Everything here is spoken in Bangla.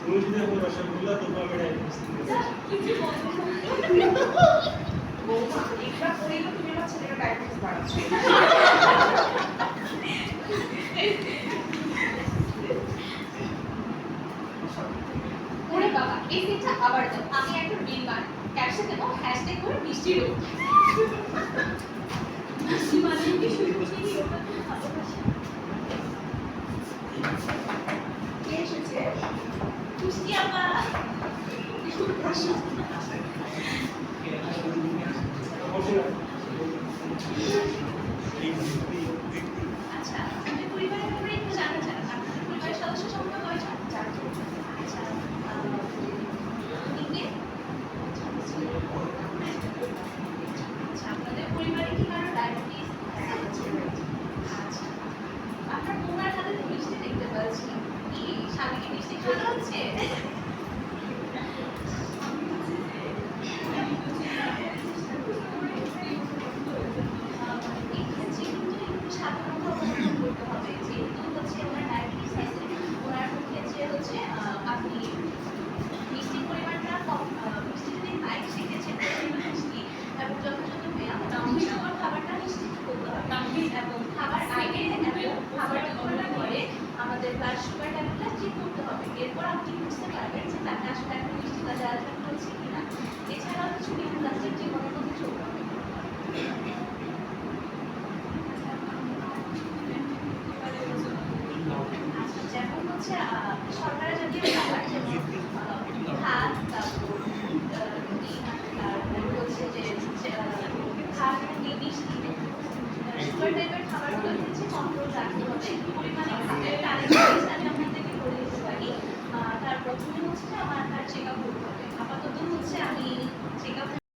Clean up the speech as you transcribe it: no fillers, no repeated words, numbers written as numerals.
মুর্শিদের উপর রসগোল্লা দোপামের কিছু বৌমা এটা করিলে তুমি আমার ছেলের ডায়াবেটিস বাড়াচ্ছে। ওরে বাবা এই সিনটা আবার দাও। আমি একটা রিল বানাই, ক্যাপশন দেবো হ্যাশট্যাগ করে মিষ্টি রোগ। মিষ্টি মানে কি শুধু চিনি, ওটা তো ভালোবাসি। কে এসেছে? মিষ্টি আপা। আচ্ছা, আপনাদের পরিবারের ব্যাপারে একটু জানতে চান। আপনাদের পরিবারের সদস্য সংখ্যা কয়জন? চারজন। আচ্ছা, নিকনেম? আচ্ছা, আপনাদের পরিবারে কি কারো ডায়াবেটিস? আচ্ছা, আপনার বউমার হাতে তো মিষ্টি দেখতে পাচ্ছি। কি স্বামীকে মিষ্টি খাওয়ানো হচ্ছে? এক্ষেত্রে কিন্তু একটু সাবধানতা অবলম্বন করতে হবে। যেহেতু হচ্ছে ওনার ডায়াবেটিস আছে, ওনার ক্ষেত্রে হচ্ছে আপনি মিষ্টির পরিমাণটা কম, মিষ্টি যদি খায় সেক্ষেত্রে পরিমাণ মিষ্টি এবং যথাযথ ব্যায়াম এবং পুষ্টিকর খাবারটা নিশ্চিত করতে হবে। এবং খাবার আগে এবং খাবার গ্রহণের পরে আমাদের ব্লাড সুগার লেভেলটা চেক করতে হবে। এরপর আপনি বুঝতে পারবেন যে তাকে আসলে একটা মিষ্টিটা দেওয়া হচ্ছে কিনা। এছাড়াও কিছু বিনা কাজের জীবনের মধ্যে চলতে হবে। আচ্ছা, যেমন হচ্ছে শর্করা জাতীয় খাবার, যেমন ভাত, তারপর রুটি, তারপর হচ্ছে যে ভাত, রুটি, মিষ্টি, সুগার টাইপের খাবারগুলো হচ্ছে কন্ট্রোল রাখতে হবে। একটু পরিমাণে খাবে,